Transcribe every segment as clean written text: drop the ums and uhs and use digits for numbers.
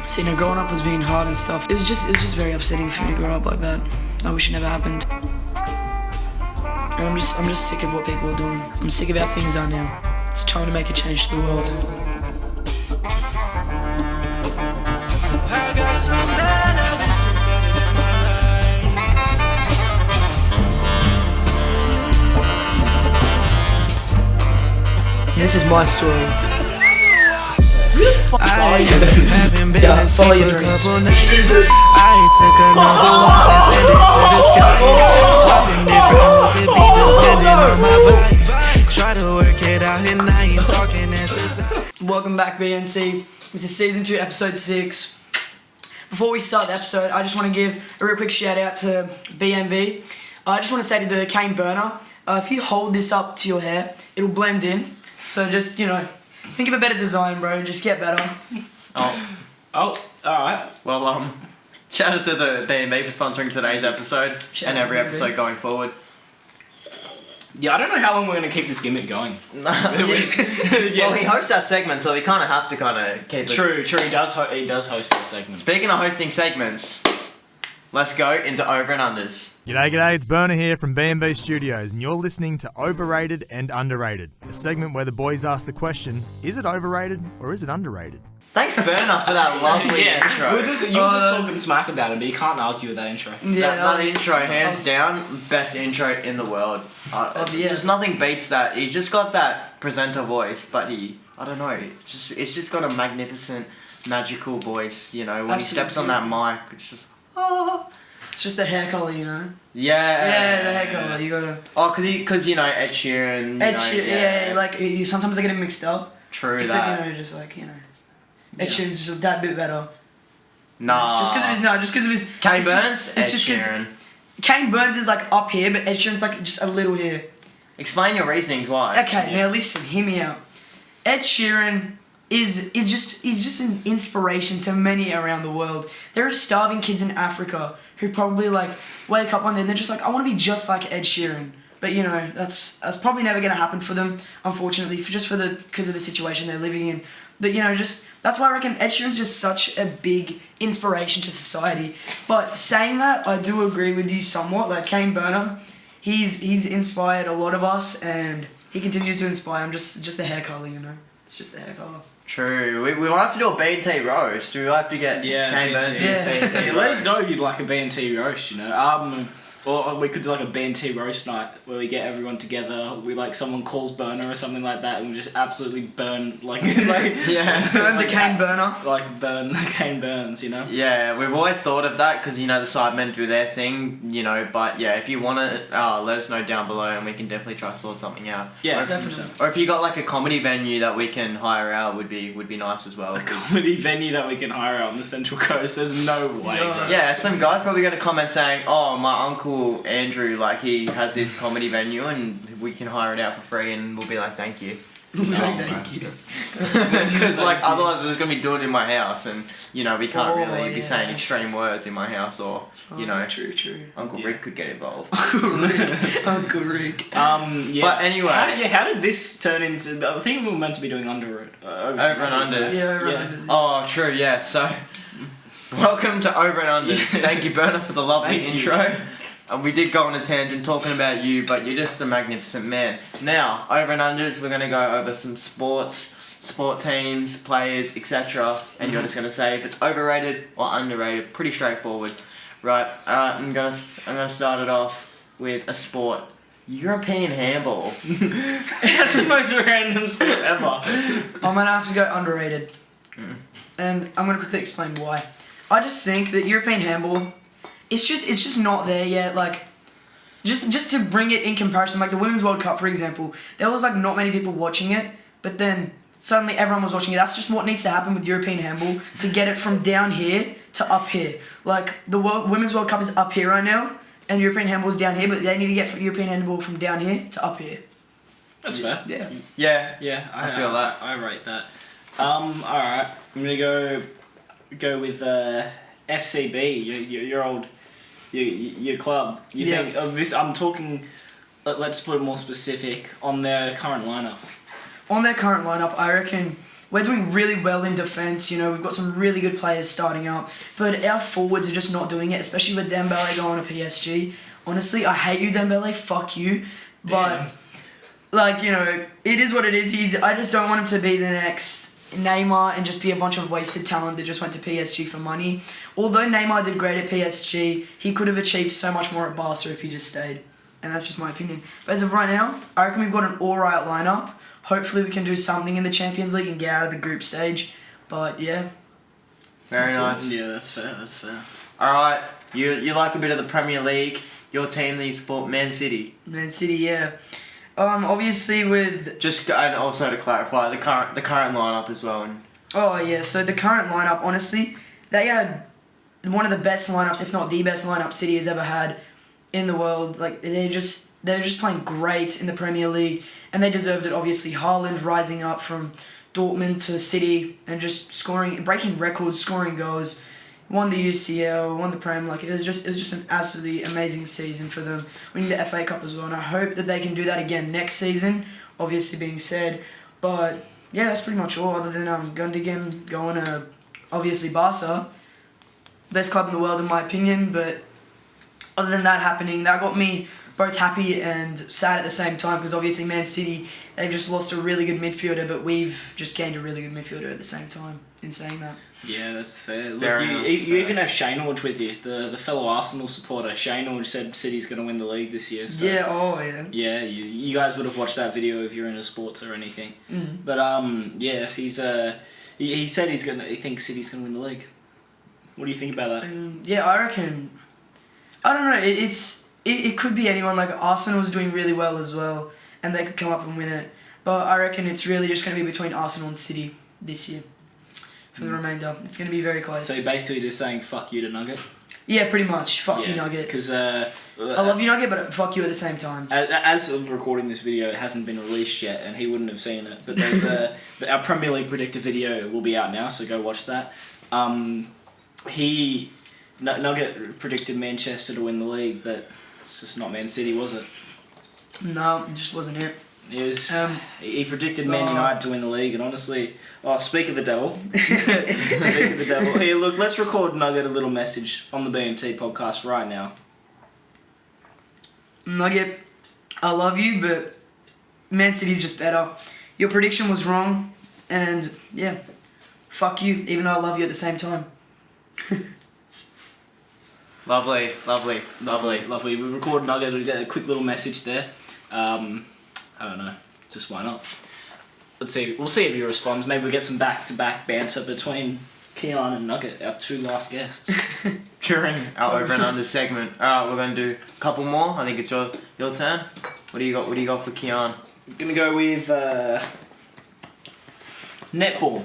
So, growing up was being hard and stuff. It was just very upsetting for me to grow up like that. I wish it never happened. And I'm just sick of what people are doing. I'm sick of how things are now. It's time to make a change to the world. I got some bad habits embedded in my life. This is my story. I haven't been Yeah, to follow sleep your a dreams. couple nights. I took another walk and sent it to the sky. Swapping different hoes, it be depending on my vibe. Try to work it out and I ain't talking exercise. Welcome back, BNT. This is season 2, episode 6. Before we start the episode, I just want to give a real quick shout out to BNB. I just want to say to the cane burner, if you hold this up to your hair, it'll blend in. So just, think of a better design, bro. Just get better. Alright. Well, shout out to the BNB for sponsoring today's episode and every episode going forward. Yeah, I don't know how long we're going to keep this gimmick going. Well, he hosts our segment, so we kind of have to keep it. True, he does host our segment. Speaking of hosting segments, let's go into over and unders. G'day, it's Burner here from B&B Studios, and you're listening to Overrated and Underrated, a segment where the boys ask the question, is it overrated or is it underrated? Thanks, Burner, for that lovely intro. You were just talking smack about it, but you can't argue with that intro. Yeah, that intro, hands down, best intro in the world. Yeah. Just nothing beats that. He's just got that presenter voice, but it's just got a magnificent, magical voice, when he steps on that mic, it's just, It's just the hair colour, Yeah. Yeah, the hair colour, you gotta... Oh, cause Ed Sheeran. Ed Sheeran, sometimes I get it mixed up. True Except, that. Ed Sheeran's just that bit better. Nah. Just because of his... Kane it's Burns, It's Ed just 'cause Sheeran. Kane Burns is like up here, but Ed Sheeran's like just a little here. Explain your reasonings why. Okay, now listen, hear me out. Ed Sheeran is just an inspiration to many around the world. There are starving kids in Africa who probably wake up one day and they're just like, I want to be just like Ed Sheeran. But that's probably never gonna happen for them, unfortunately, because of the situation they're living in. But that's why I reckon Ed Sheeran's just such a big inspiration to society. But saying that, I do agree with you somewhat. Like Kane Burner, he's inspired a lot of us, and he continues to inspire. I'm just the hair colour, It's just the hair colour. True. We will have to do a BNT roast. We will have to get Kane Burns in his BNT Let roast. us know if you'd like a BNT roast, Or we could do like a BNT roast night where we get everyone together. We someone calls Burner or something like that, and we just absolutely burn Yeah. Burn the Kane Burner. Burn the Kane Burns, Yeah, we've always thought of that because the Sidemen do their thing, But yeah, if you want to, let us know down below, and we can definitely try to sort something out. Yeah, definitely. Or if you got a comedy venue that we can hire out, would be nice as well. A comedy venue that we can hire out on the Central Coast. There's no way. Yeah. Yeah, some guy's probably gonna comment saying, "Oh, my uncle Andrew, he has this comedy venue, and we can hire it out for free," and we'll be like, "Thank you." Thank you. Because otherwise we're just gonna be doing it in my house, and we can't really be yeah. saying extreme words in my house, or True. Uncle Rick could get involved. Uncle Rick. Yeah. But anyway, how did this turn into? I think we were meant to be doing over and unders. Yeah, over and unders. Oh, true. Yeah. So, welcome to Over and Unders. Thank you, Burner, for the lovely Thank you. intro. We did go on a tangent talking about you, but you're just a magnificent man. Now, Over and Unders, we're going to go over some sport teams, players, etc. And you're just going to say if it's overrated or underrated. Pretty straightforward. Right, I'm gonna start it off with a sport. European handball. That's the most random sport ever. I'm gonna have to go underrated. And I'm gonna quickly explain why. I just think that European handball, it's just not there yet. Just to bring it in comparison, the Women's World Cup, for example, there was not many people watching it, but then suddenly everyone was watching it. That's just what needs to happen with European handball to get it from down here to up here. The Women's World Cup is up here right now, and European handball is down here, but they need to get European handball from down here to up here. That's fair. Yeah. Yeah, I feel that. I rate that. Alright. I'm gonna go with FCB, your old your club. You think of this? I'm talking. Let's put it more specific on their current lineup. On their current lineup, I reckon we're doing really well in defence. You know, we've got some really good players starting up, but our forwards are just not doing it, especially with Dembele going to PSG. Honestly, I hate you, Dembele. Fuck you. But, like, you know, it is what it is. I just don't want him to be the next Neymar and just be a bunch of wasted talent that just went to PSG for money. Although Neymar did great at PSG, he could have achieved so much more at Barca if he just stayed. And that's just my opinion. But as of right now, I reckon we've got an alright lineup. Hopefully we can do something in the Champions League and get out of the group stage. But yeah. Very nice. Yeah, that's fair. Alright, you like a bit of the Premier League. Your team that you support, Man City. Man City, yeah. Obviously with... And also to clarify, the current lineup as well. Oh yeah, so the current lineup, honestly, they had one of the best lineups, if not the best lineup City has ever had in the world. Like they're just playing great in the Premier League, and they deserved it. Obviously, Haaland rising up from Dortmund to City and just breaking records, scoring goals. Won the UCL, won the Prem. Like it was just an absolutely amazing season for them. Winning the FA Cup as well, and I hope that they can do that again next season. Obviously being said, but yeah, that's pretty much all. Other than Gundogan going to obviously Barca, best club in the world in my opinion. But other than that happening, that got me both happy and sad at the same time, because obviously Man City, they've just lost a really good midfielder, but we've just gained a really good midfielder at the same time in saying that. Yeah, that's fair. Look, Fair you enough. even have Shaynord with you, the fellow Arsenal supporter. Shaynord said City's going to win the league this year. So Yeah, oh yeah. yeah, you guys would have watched that video if you're into sports or anything. Mm. But yes, he said he thinks City's going to win the league. What do you think about that? Yeah, I reckon. I don't know. It could be anyone. Like Arsenal's doing really well as well, and they could come up and win it. But I reckon it's really just going to be between Arsenal and City this year. For the remainder, it's going to be very close. So you're basically just saying fuck you to Nugget? Yeah, pretty much. Fuck you, Nugget. Because I love you, Nugget, but fuck you at the same time. as of recording this video, it hasn't been released yet, and he wouldn't have seen it. But there's our Premier League predictor video will be out now, so go watch that. Nugget predicted Manchester to win the league, but it's just not Man City, was it? No, it just wasn't it. It was, he predicted Man United to win the league, and honestly, speak of the devil. Speak of the devil. Here, look, let's record Nugget a little message on the BNT podcast right now. Nugget, I love you, but Man City's just better. Your prediction was wrong, and yeah, fuck you, even though I love you at the same time. Lovely. We've recorded Nugget to get a quick little message there. I don't know, just why not? Let's see. We'll see if he responds. Maybe we'll get some back-to-back banter between Kian and Nugget, our two last guests. During our over and under segment. Alright, we're going to do a couple more. I think it's your turn. What do you got for Kian? I'm going to go with netball.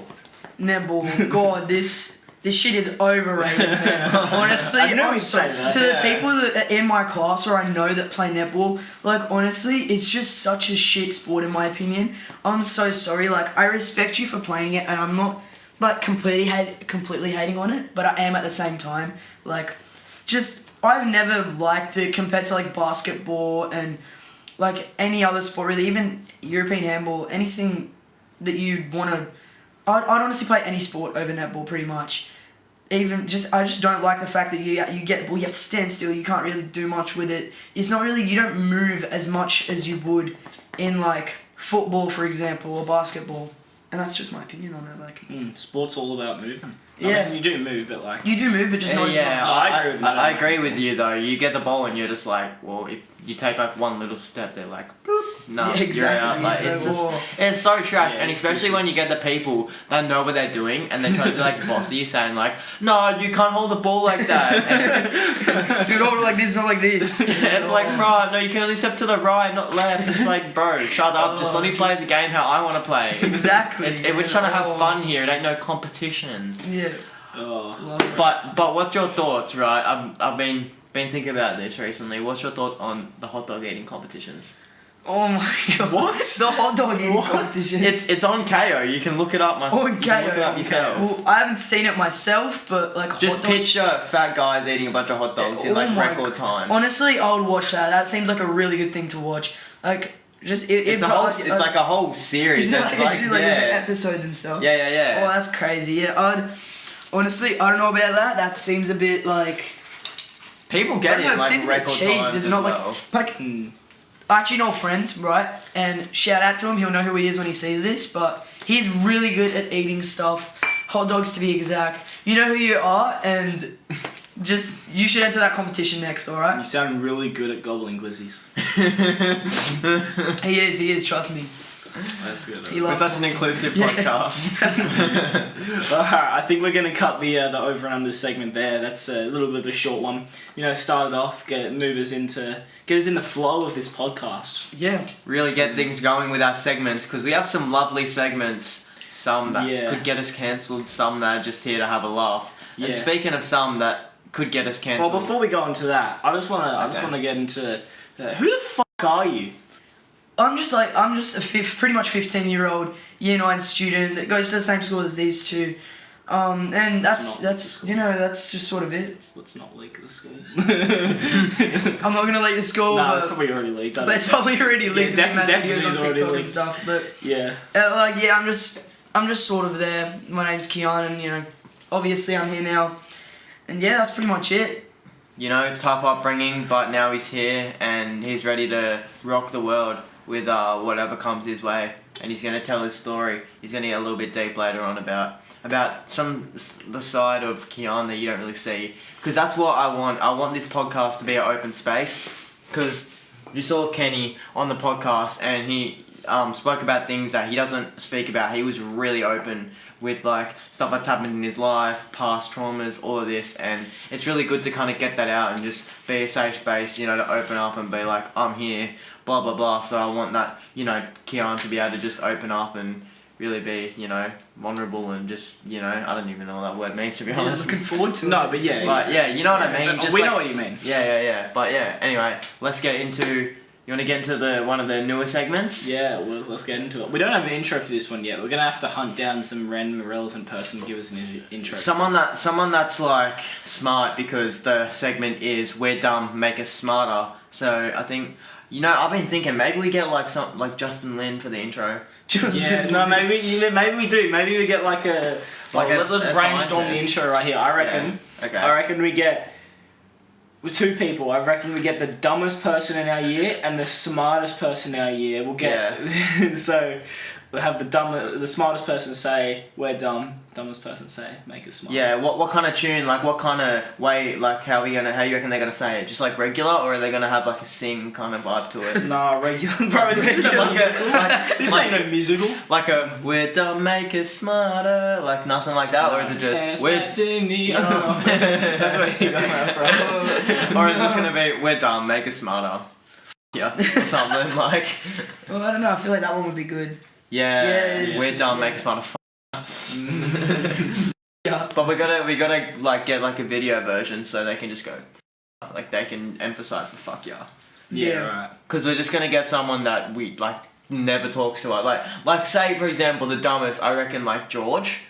Netball. God, this shit is overrated, man. Honestly, I know I'm you say that. to the people that are in my class or I know that play netball, like honestly, it's just such a shit sport in my opinion. I'm so sorry. Like I respect you for playing it, and I'm not like completely hating on it, but I am at the same time. Like, just I've never liked it compared to like basketball and like any other sport really, even European handball, anything that you'd want to. I'd honestly play any sport over netball pretty much. I just don't like the fact that you have to stand still. You can't really do much with it. It's not really, you don't move as much as you would in like football, for example, or basketball. And that's just my opinion on it. Like, Sport's all about moving. Yeah. I mean, you do move, but like... You do move, but just not as much. I agree with you though. You get the ball and you're just like, well, if you take like one little step, they're like, boop. No, Yeah, exactly. you're out. Like, it's so trash, and especially when you get the people that know what they're doing and they're trying to be like bossy, saying like, no, you can't hold the ball like that. Dude, hold it like this, not like this. It's like, bro, no, you can only step to the right, not left. It's like, bro, shut up. Just let me play the game how I want to play. Exactly. We're trying to have fun here. It ain't no competition. Yeah. But what's your thoughts, right? I've been thinking about this recently. What's your thoughts on the hot dog eating competitions? Oh my god. What? The hot dog eating competition. It's on KO. You can look it up myself. On You can look it up KO. yourself. Well, I haven't seen it myself, but like Just hot dog- picture fat guys eating a bunch of hot dogs in like Oh my record time. Honestly, I would watch that. That seems like a really good thing to watch. Like, It's like a whole series. Is it like, That's actually, like, is it episodes and stuff? Yeah. Oh, that's crazy. Yeah, honestly, I don't know about that. That seems a bit like. People get I it don't in know, it like seems a bit record cheap. times There's as not well. like I actually know a friend, right? And shout out to him. He'll know who he is when he sees this. But he's really good at eating stuff, hot dogs to be exact. You know who you are, and just you should enter that competition next. All You right? sound really good at gobbling glizzies. He is. Trust me. That's good. He We're loves such an inclusive podcast. Alright, I think we're gonna cut the over and under segment there. That's a little bit of a short one. You know, start it off, get us in the flow of this podcast. Yeah. Really get things going with our segments because we have some lovely segments. Some that could get us cancelled, some that are just here to have a laugh. Yeah. And speaking of some that could get us cancelled. Well, before we go into that, I just wanna get into who the fuck are you? I'm just a pretty much 15-year-old year 9 student that goes to the same school as these two. And that's just sort of it. Let's not leak the school. I'm not gonna leak the school. Nah, it's probably already leaked. But it's probably already leaked. Definitely videos on is already TikTok and leaked. stuff. But Yeah. I'm just sort of there. My name's Kian, and obviously I'm here now. And yeah, that's pretty much it. Tough upbringing, but now he's here and he's ready to rock the world with whatever comes his way. And he's going to tell his story. He's going to get a little bit deep later on about the side of Kian that you don't really see. Because that's what I want. I want this podcast to be an open space. Because you saw Kenny on the podcast and he spoke about things that he doesn't speak about. He was really open with like stuff that's happened in his life, past traumas, all of this, and it's really good to kind of get that out and just be a safe space, to open up and be like, I'm here, blah blah blah. So I want that, Kian to be able to just open up and really be, vulnerable and just, I don't even know what that word means, to be Yeah, honest. looking forward to it. No, but yeah. But yeah, you know what I mean. Just we like, know what you mean. Yeah. But yeah, anyway, let's get into. You want to get into one of the newer segments? Yeah, well, let's get into it. We don't have an intro for this one yet. We're gonna have to hunt down some random irrelevant person to give us an intro. Someone that's like smart, because the segment is "We're dumb, make us smarter." So I think I've been thinking maybe we get like some like Justin Lin for the intro. Yeah, no, maybe we do. Maybe we get like a let's brainstorm the intro right here. I reckon. Yeah. Okay. I reckon we get. With 2 people, I reckon we get the dumbest person in our year and the smartest person in our year. We'll get so we'll have the smartest person say we're dumb, dumbest person say make us smart. Yeah, what kind of tune, like what kind of way, like how you reckon they're gonna say it? Just like regular, or are they gonna have like a sing kind of vibe to it? Nah, regular. Bro, this is this ain't no musical. Like a we're dumb, make us smarter, like nothing like that, or is it just we're That's what you got, bro. or is it just gonna be we're dumb, make us smarter? Yeah, or something like. Well, I don't know. I feel like that one would be good. Yeah, Yeah, we're dumb, make us smarter. Yeah. But we gotta like get like a video version so they can just go, like they can emphasize the fuck yeah. Yeah, right. Because we're just gonna get someone that we like never talks to us. Like say for example the dumbest, I reckon like George,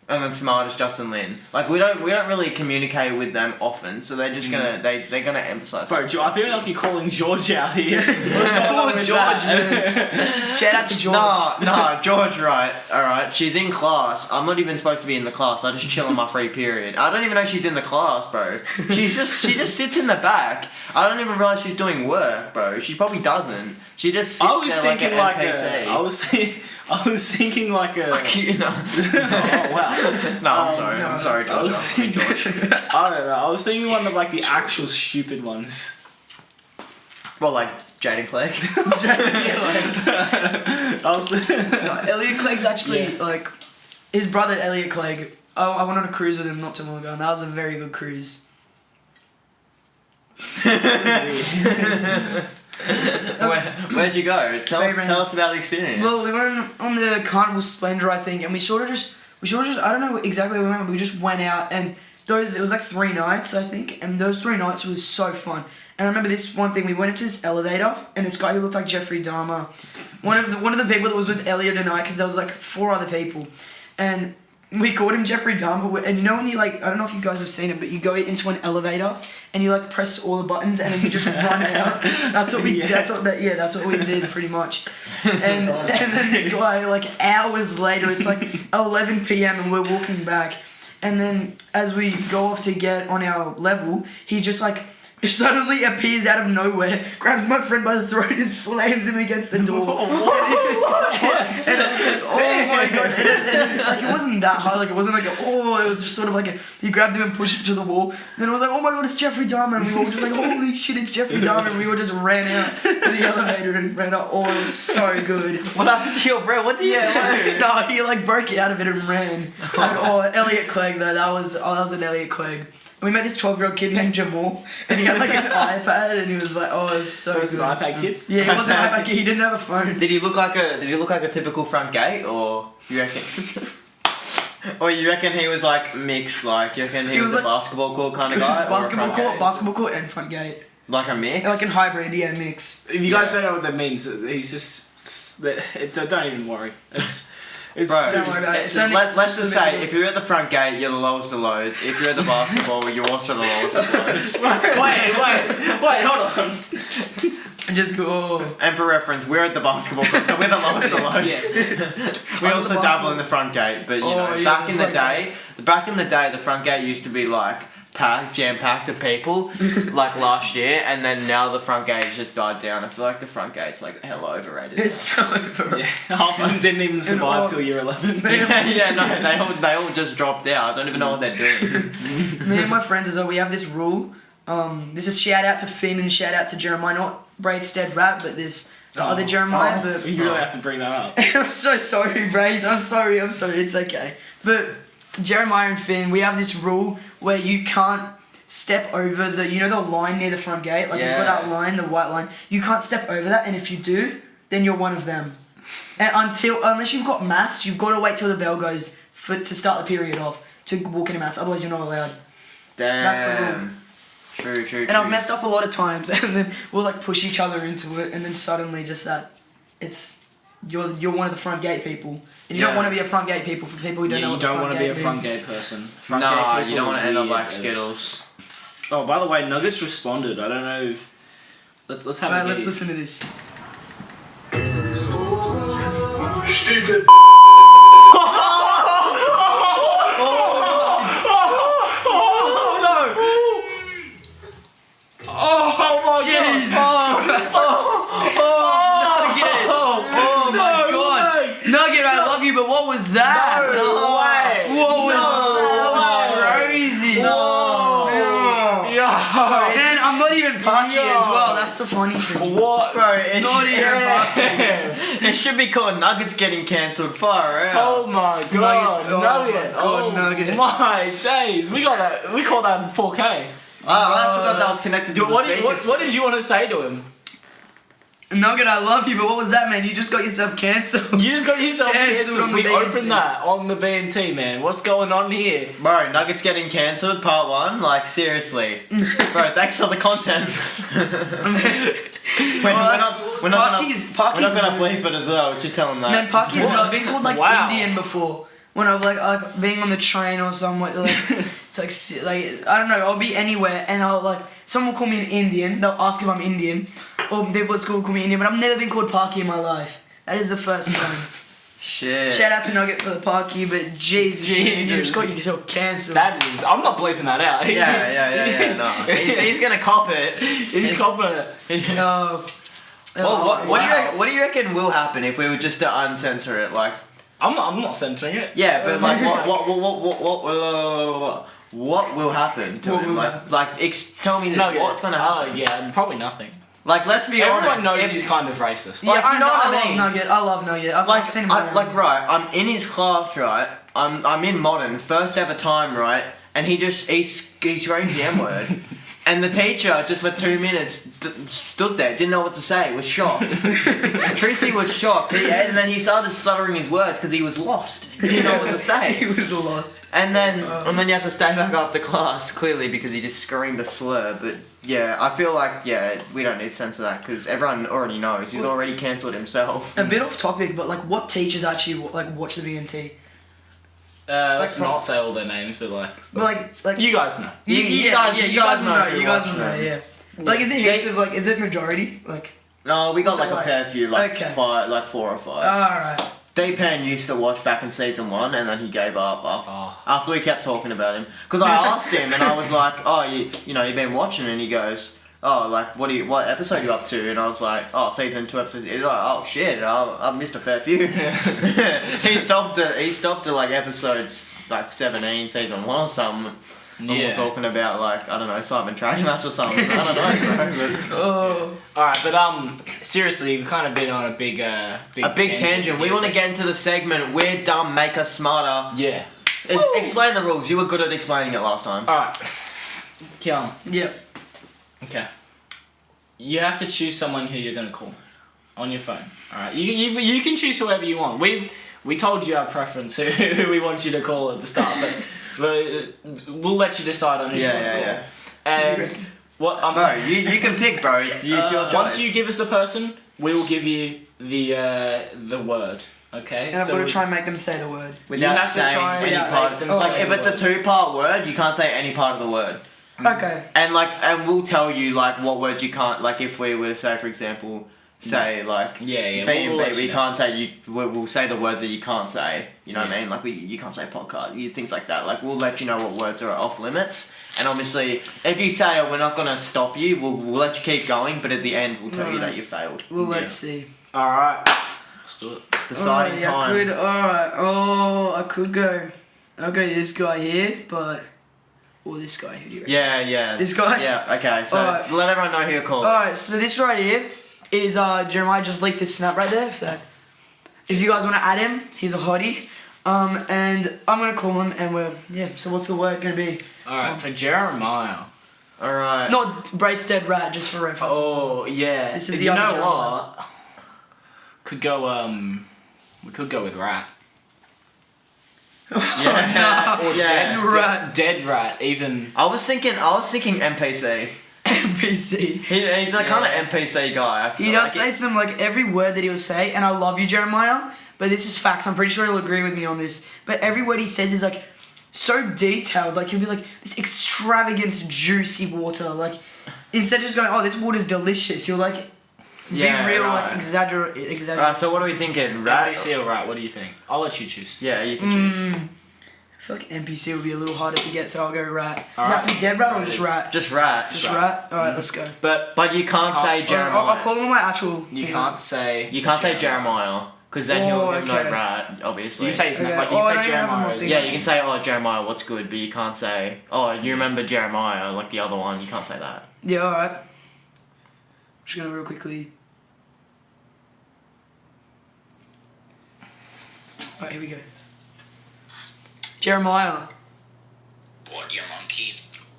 and then smartest Justin Lin. Like we don't really communicate with them often, so they're just gonna they're gonna emphasize. Bro, I feel like you're calling George out here. Oh, George, man. Shout out to George. No, George, right, alright, she's in class. I'm not even supposed to be in the class, I just chill on my free period. I don't even know she's in the class, bro. She just sits in the back. I don't even realise she's doing work, bro. She probably doesn't. She just sits there like an NPC. I was thinking like a... Oh, wow. No, I'm sorry, George. I don't know. I was thinking one of like the actual stupid ones. Well, like Jaden Clegg. Elliot Clegg's actually like his brother Elliot Clegg. Oh, I went on a cruise with him not too long ago, and that was a very good cruise. Where'd you go? Tell us about the experience. Well, we went on the Carnival Splendor, I think, and we sort of just I don't know exactly where we went, but we just went out, and it was like 3 nights, I think, and those 3 nights was so fun. And I remember this one thing, we went into this elevator, and this guy who looked like Jeffrey Dahmer, one of the people that was with Elliot and I, because there was like 4 other people, and we called him Jeffrey Dahmer, and you know when you like, I don't know if you guys have seen it, but you go into an elevator and you like press all the buttons and then you just run out. That's what we. That's what we did pretty much. And then this guy, like hours later, it's like 11 p.m. and we're walking back, and then as we go off to get on our level, he's just like. Suddenly appears out of nowhere, grabs my friend by the throat and slams him against the door. And I was like, oh my god. And like, it wasn't that hard, like it wasn't like it was just sort of like he grabbed him and pushed him to the wall. And then I was like, oh my god, it's Jeffrey Dahmer. And we were all just like, holy shit, it's Jeffrey Dahmer. And we all just ran out to the elevator and ran out. Oh, it was so good. What happened to your friend? What did you do? No, he like broke out of it and ran. And, Elliot Clegg though, that was an Elliot Clegg. We met this 12-year-old kid named Jamal, and he had like an iPad, and he was like, "Oh, it's so." He was an iPad kid. Yeah, he wasn't an iPad kid. He didn't have a phone. Did he look like a typical front gate, or you reckon? Or you reckon he was like mixed? Like you reckon he was a like, basketball court kind of guy? basketball court, and front gate. Like a mix. Like a hybrid, yeah, mix. If you guys don't know what that means, he's just. Don't even worry. It's Bro, don't worry about it. Let's just say, if you're at the front gate, you're the lowest of lows. If you're at the basketball, you're also the lowest of lows. wait, hold on. And just go. And for reference, we're at the basketball court, so we're the lowest of lows. We also dabble in the front gate, but you know, back in the day, the front gate used to be like jam-packed of people, like last year, and then now the front gate's just died down. I feel like the front gate's like hella overrated. It's so overrated. Yeah, half of them didn't even survive till year 11. They all just dropped out. I don't even know what they're doing. Me and my friends as well, we have this rule. This is shout out to Finn and shout out to Jeremiah, not Braidstead Rap, but this other Jeremiah. But you really have to bring that up. I'm so sorry, Braid. I'm sorry. It's okay. But Jeremiah and Finn, we have this rule where you can't step over the line near the front gate. Like you've got that line, the white line. You can't step over that, and if you do, then you're one of them. And unless you've got maths, you've got to wait till the bell goes to start the period off to walk into maths. Otherwise, you're not allowed. Damn. That's the rule. True. And I've messed up a lot of times, and then we'll like push each other into it, and then suddenly just that, you're one of the front gate people, and you don't want to be a front gate people for people who don't know what the front gate means. You don't want to be a front gate person. You don't want to end up like Skittles. Oh, by the way, Nuggets responded. I don't know. Let's have a let's listen to this. Stupid. Nugget, I love you, but what was that? No way. What was that? That was crazy. No. And I'm not even Parky as well. That's the funny thing. What? Bro, Not even Parky. It should be called Nuggets getting cancelled. Far out. Oh my god, Nugget. Nugget. My days. We got that. We call that in 4K. I forgot that was connected to What the did you want to say to him? Nugget, I love you, but what was that, man? You just got yourself cancelled. You just got yourself Cancelled cancelled. on the We BNT. opened that on the BNT, man. What's going on here? Bro, Nuggets getting cancelled, part 1? Like, seriously. Bro, thanks for the content. We're not gonna bleep it as well. You tell him that. Man, Parky's What? I've been called like Wow. Indian before. When I was like being on the train or somewhere, like it's like I don't know. I'll be anywhere and I'll like someone will call me an Indian. They'll ask if I'm Indian, or people at school will call me Indian. But I've never been called Parky in my life. That is the first time. Shit. Shout out to Nugget for the Parky, but Jesus. Man, you just got yourself cancelled. That is. I'm not bleeping that out. Yeah, no. He's gonna cop it. He's copping it. Oh. Well, what do you reckon will happen if we were just to uncensor it? Like, I'm not censoring it. yeah, but like, what will happen to him? Tell me this. What's gonna happen? Oh yeah, probably nothing. Like, let's be Everyone honest. knows he's kind of racist. Like, Yeah, you know what I love mean? Nugget. I love Nugget. I've seen him around. Right, I'm in his class, right? I'm in modern, first ever time, right? And he screams the M-word. And the teacher, just for 2 minutes, stood there, didn't know what to say, was shocked. Tracy was shocked, and then he started stuttering his words because he was lost. He didn't know what to say. He was lost. And then you have to stay back after class, clearly, because he just screamed a slur. But yeah, I feel like, we don't need to censor that because everyone already knows. He's already cancelled himself. A bit off topic, but like, what teachers actually like watch the BNT? Let's not say all their names, but like you guys know. You guys know who You guys watch will know. them. Yeah. Like, is it heaps of like? Is it majority? Like. No, we got What's it like a like? fair few, like Okay. 4 or 5. Alright. D-Pan used to watch back in season 1 and then he gave up Oh. after we kept talking about him. Because I asked him and I was like, oh, you know, you've been watching, and he goes, oh, like, what episode are you up to? And I was like, oh, season 2 episodes. He's like, oh shit, I've missed a fair few. he stopped at like episodes like 17, season 1 or something. And we were talking about like, I don't know, Simon Trade match or something. I don't know, bro. Oh. Alright, but seriously, we've kind of been on a big tangent. We want to get into the segment, We're Dumb, Make Us Smarter. Yeah. Explain the rules. You were good at explaining it last time. Alright. Kian. Yeah. Okay. You have to choose someone who you're gonna call on your phone. Alright. You can choose whoever you want. We told you our preference who we want you to call at the start, but we'll let you decide on who you want to call. Yeah. And what? No, you can pick, bro. It's your choice. Once you give us a person, we will give you the word. Okay. And I've got to try and make them say the word. Without have to saying try and any make part. them Like say if the it's a word. 2-part word, you can't say any part of the word. Okay. And we'll tell you like what words you can't. Like if we were to say, for example, say like Yeah. B and we'll B, let we you know. can't say we'll say the words that you can't say. You know what I mean? Like you can't say podcast, things like that. Like we'll let you know what words are off limits. And obviously, if you say, oh, we're not gonna stop you, we'll let you keep going. But at the end, we'll tell you that you failed. Well, let's see. Alright. Let's do it. Deciding time. Alright. Oh, I could go. I'll go this guy here, but. Or this guy. Who do you reckon? Yeah. This guy? Yeah. Okay. So Alright. let everyone know who you're calling. Alright, so this right here is Jeremiah just leaked his snap right there. If you guys want to add him, he's a hottie. And I'm gonna call him, and so what's the word gonna be? Alright, for Jeremiah. All right. Not Braith's dead rat, just for reference. Oh yeah. This is the you other know Jeremiah. what? Could go we could go with rat. Yeah. Or Yeah. dead Rat. Dead rat. Even. I was thinking NPC. NPC. He's a kind of NPC guy. I He feel does like. say some, like, every word that he'll say, and I love you, Jeremiah, but this is facts. I'm pretty sure he'll agree with me on this. But every word he says is, like, so detailed. Like, he'll be like, this extravagant, juicy water. Like, instead of just going, oh, this water's delicious, he'll, like, Yeah, be real, right. like, exaggerate. Alright, so what are we thinking? Rat? NPC or rat? What do you think? I'll let you choose. Yeah, you can choose. I feel like NPC would be a little harder to get, so I'll go rat. Does it Alright. have to be dead rat or just rat? Just rat. Just rat? Alright, let's go. But you can't say Jeremiah. I'll call him my actual... You can't say. You can't say Jeremiah, because then he'll Oh, know okay. rat, obviously. You can say his name, Okay. like you Oh, I can don't say have Jeremiah. more is- things. Yeah, you can say, oh, Jeremiah, what's good, but you can't say, oh, you remember Jeremiah, like the other one, you can't say that. Yeah, alright. Just gonna real quickly... Alright, here we go. Jeremiah. What, you monkey?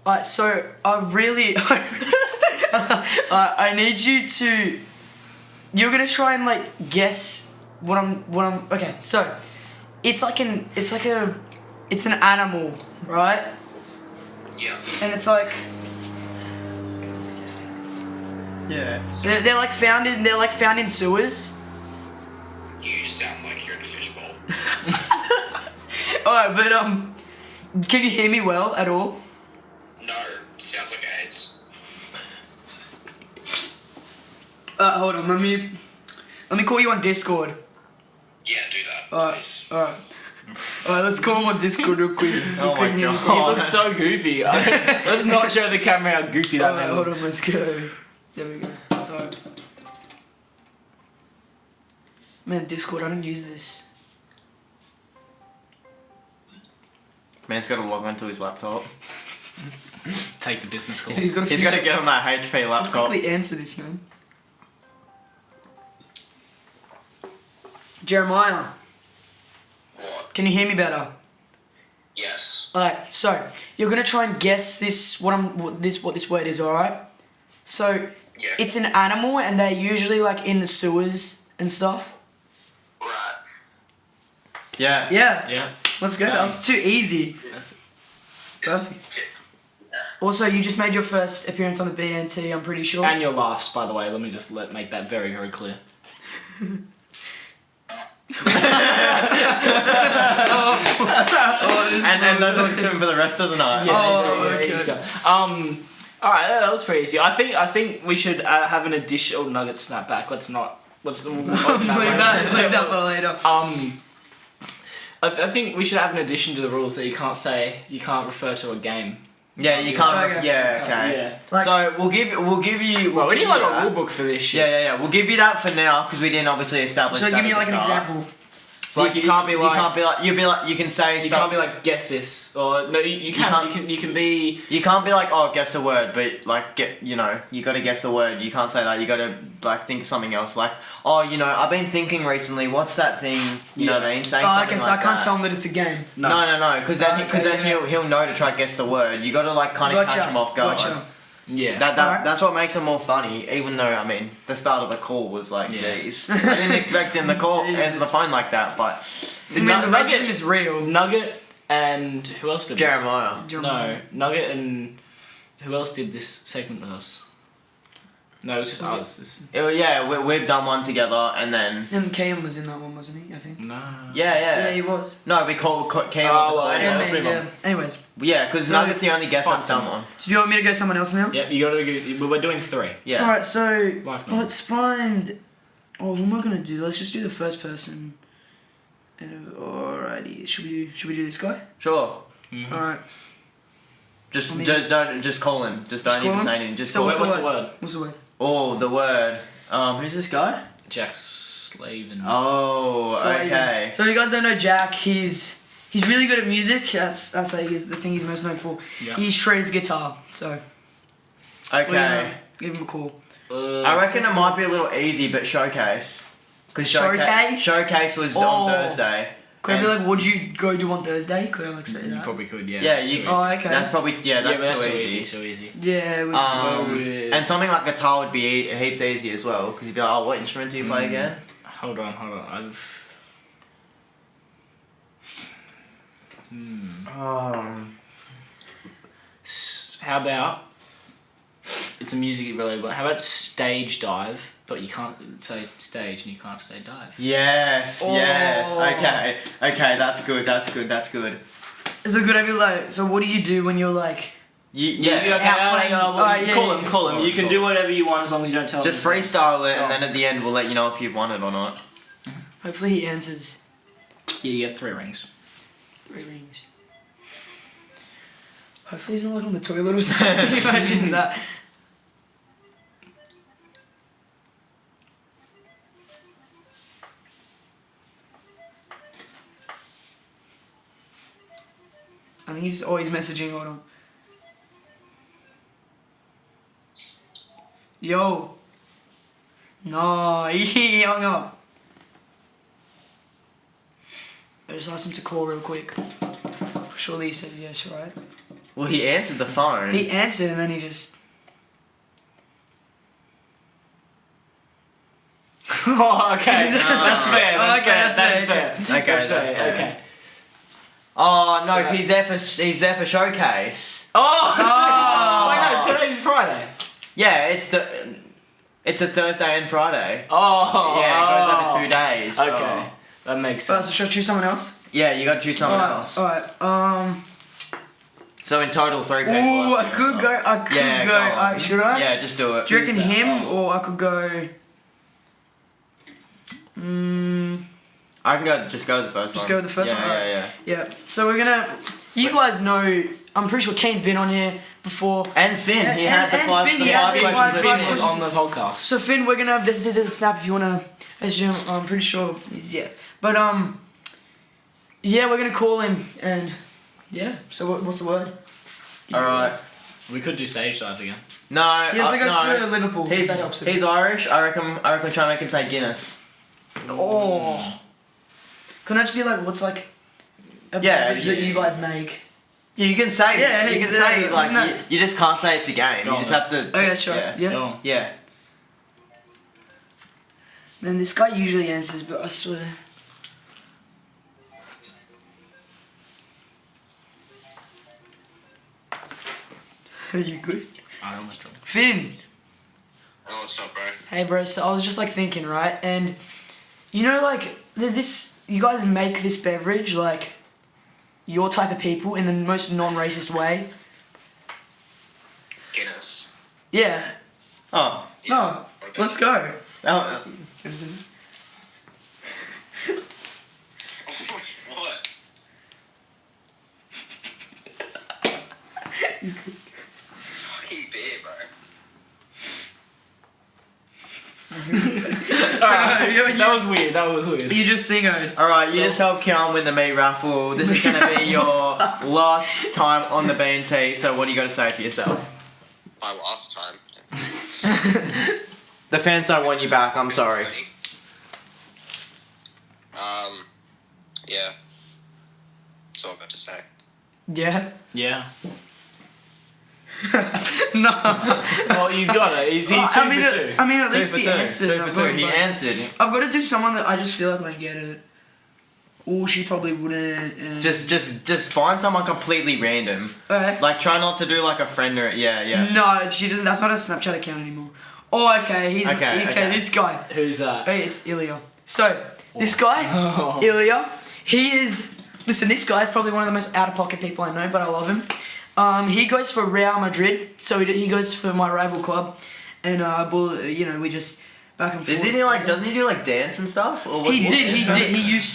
Alright, so I really... I need you to... You're gonna try and, like, guess what I'm... Okay, so... It's an animal, right? Yeah. And it's like... Yeah. They're like found in sewers. You sound like you're in a fishbowl. Alright, but can you hear me well at all? No, sounds like AIDS. Hold on, let me call you on Discord. Yeah, do that, Alright, please. alright. Alright, let's call him on Discord real quick. Oh my He god. looks so goofy. Let's not show the camera how goofy that Alright, man hold on, looks. let's go. There we go. Alright. Man, Discord, I don't use this. Man's got to log onto his laptop. Take the business calls. He's got He's got to get on that HP laptop. quickly answer this, man. Jeremiah, What? can you hear me better? Yes. Alright, so you're gonna try and guess what this word is, alright? So Yeah. it's an animal and they're usually like in the sewers and stuff. Right. Yeah. Yeah. Yeah. Let's go. That was too easy. Perfect. Also, you just made your first appearance on the BNT, I'm pretty sure. And your last, by the way. Let me just make that very, very clear. And don't talk to him for the rest of the night. He's done. All right, that was pretty easy. I think we should have an additional nugget snapback. Let's not. Leave that for later. I think we should have an addition to the rules that you can't refer to a game. Yeah, you can't. Okay. Yeah, okay. Yeah. Like- So we'll give you. Well, we need like that. a rule book for this shit. Yeah. We'll give you that for now because we didn't obviously establish. So that give me at like the an start. example. Like you can't be like. You can say. You stuff. can't be like guess this or no. You can be. You can't be like, oh, guess a word, but like you got to guess the word. You can't say that. You got to like think of something else. Like, oh, I've been thinking recently. What's that thing? You know what I mean? Saying Oh, something okay, so like I can't that. tell him that it's a game. No, because then he'll know to try to guess the word. You got to like kind of catch him off guard. Gotcha. Yeah. Alright. That's what makes it more funny. Even though the start of the call was like, jeez, I didn't expect him to answer the phone like that, but. I mean, the racism is real. Nugget and who else did Jeremiah. No, Nugget and who else did this segment with us? No, it was just us. We've done one together, and then. And Kian was in that one, wasn't he? I think. No. Yeah, he was. No, we called Kian. Anyway, let's move on. Anyways. Yeah, because Nugget's the only guess Find at someone. So do you want me to go someone else now? Yeah, you gotta. We're doing 3. Yeah. Alright, so Life novel. let's find. Oh, what am I gonna do? Let's just do the first person. Alrighty, should we do this guy? Sure. Mm-hmm. Alright. Just I mean, don't call him. Just don't call even him? say anything. Just So call What's him. the word? What's the word? Oh, the word. Who's this guy? Jack Slave and. Oh, Slade. okay. So if you guys don't know Jack, he's really good at music. That's like the thing he's most known for. Yeah. He shreds guitar. So Okay. give him a call. I reckon it might be a little easy, but showcase. Because Showcase? Showcase was Oh. on Thursday. Could I be And- like, what'd you go do on Thursday? Could I like say You that? probably could, yeah. Yeah, That's you. too Oh, easy. okay. That's probably that's but too easy. Too easy. Yeah. And something like guitar would be heaps easy as well, because you'd be like, oh, what instrument do you play again? Hold on. How about it's a music related one. How about stage dive, but you can't say stage and you can't say dive. Yes. Oh. Okay, that's good. Is it good every like? So what do you do when you're like? Yeah. Okay, Call him. You can do whatever you want as long as you don't tell Just them. freestyle it, and then at the end we'll let you know if you've won it or not. Hopefully he answers. Yeah, you get 3 rings. 3 rings. Hopefully he's not like on the toilet or something. Imagine that. I think he's always messaging. Hold on. Yo. No, he hung up. I just asked him to call real quick. Surely he says yes, right? Well, he answered the phone. He answered and then he just... Oh, okay. That's fair. That's fair. Okay. Oh no, Yeah. he's there for showcase. Oh, wait, no, today's Friday. Yeah, it's a Thursday and Friday. Oh. Yeah, it goes over 2 days. Okay. That makes sense. So should I choose someone else? Yeah, you got to choose someone else. Alright, So in total, 3 people. Ooh, I have to could guess go. up. I could Yeah, go. go on. Alright, should I? Yeah, just do it. Do you reckon Who's that? him or I could go? I can just go with the first one. Just go with the first yeah, one? Yeah, Alright. yeah. Yeah. So we're gonna. You guys know. I'm pretty sure Kane's been on here before. And Finn, he had the and five, Finn, the he had five the questions. five that Finn was Finn on the podcast. So Finn, we're gonna. This is a snap if you wanna. I'm pretty sure. Yeah. But yeah, we're gonna call him and. Yeah. So what's the word? All right. We could do stage dive again. No. Yeah, so it goes no. for Liverpool. He's That helps a bit. he's Irish. I reckon try and make him say Guinness. Oh. Can I just be like, what's like a Yeah, beverage that yeah. you guys make? Yeah, you can say. Yeah, you can yeah, say like no. you just can't say it's a game. Go You on, just have to. Okay, sure. Yeah. Yeah. Go on. Yeah. Man, this guy usually answers, but I swear. Are you good? I almost dropped it. Finn! Oh, what's up, bro? Hey bro, so I was just like thinking, right? And you know like there's this. You guys make this beverage like your type of people in the most non-racist way. Guinness. Yeah. Oh. No. Let's go. Oh. What? Fucking beer, bro. Alright, that was weird. That was weird. You just think I'd. Alright, you just helped Kian win the meat raffle. This is going to be your last time on the BNT, so what do you got to say for yourself? My last time. The fans don't want you back, I'm sorry. Yeah. That's all I've got to say. Yeah. Yeah. No. Well, you've got it. He's two for two. I mean, at Two least for he two. answered. Two for I've two. got- He answered. I've got to do someone that I just feel like won't get it. Or she probably wouldn't. Just find someone completely random. Okay. Like, try not to do like a friend or yeah. No, she doesn't. That's not a Snapchat account anymore. Oh, okay. He's Okay. This guy. Who's that? Hey, it's Ilya. So this guy, Ilya, he is. Listen, this guy is probably one of the most out of pocket people I know, but I love him. He goes for Real Madrid, so he goes for my rival club, and we just back and forth. Doesn't he do like dance and stuff? Or He used